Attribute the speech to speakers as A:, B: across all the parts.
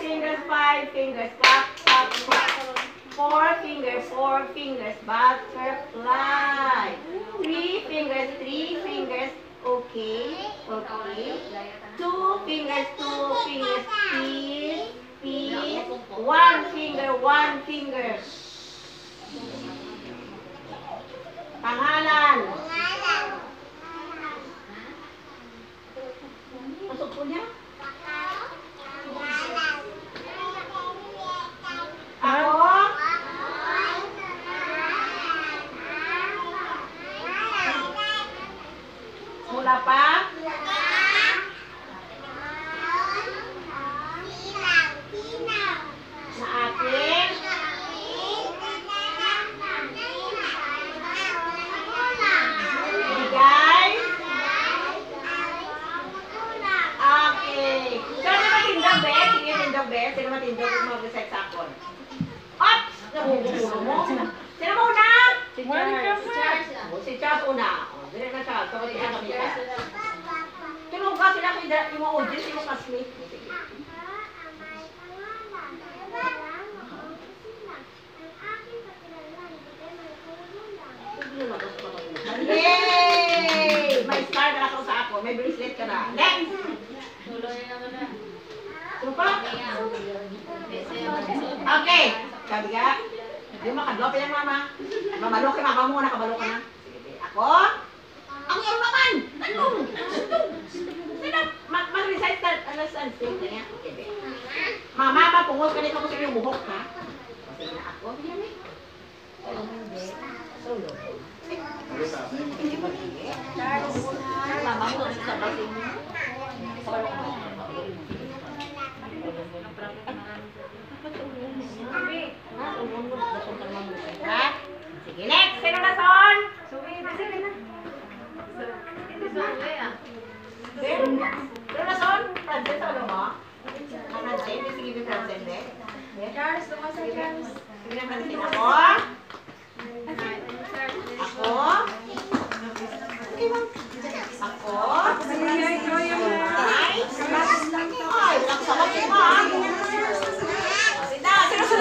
A: 5 fingers, clap, clap, clap. 4 fingers, butterfly. 3 fingers, okay, okay. 2 fingers, peace, peace. 1 finger. Pangalan. Masuk punya? Ako? Mula pa? Sa akin? Bigay? Okay. Sino matindog, be? Sige, tindog, be. Sino matindog kung mag-reset sa akon? Ops! Nabubulo mo. Sino mo una? Si Charles. Si Charles una. Dili na Charles. So, si Charles kami ka. Tulong ka sila kung yung mga audience, yung mga classmate. Sige. Yay! May star na ako sa ako. May bracelet ka na. Next! Ano pa? Okay. Sabi ka, yung makadlo pa yan, mama. Mamalo kay mama mo, nakabalo ka na. Sige, ako? Ang iyong naman! Ano? Sino? Mag-recite na, ano, saan? Sige na yan. Okay, mama, mapungol ka nito mo sa iyong buhok, ha? Sige na ako. Yan eh. Solo. Charles, mama mo, sa basin mo. Sige, next! Sino na son? Sige na. Sino na son? Francis, ano mo? Francis, sige na Francis, Charles, tumasa Charles. Sige na Francis, ako? Ako? Ako?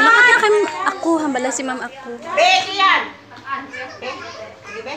B: Bakit na kami ako? Hambala si ma'am ako.
A: Be, yan! Be, sige be.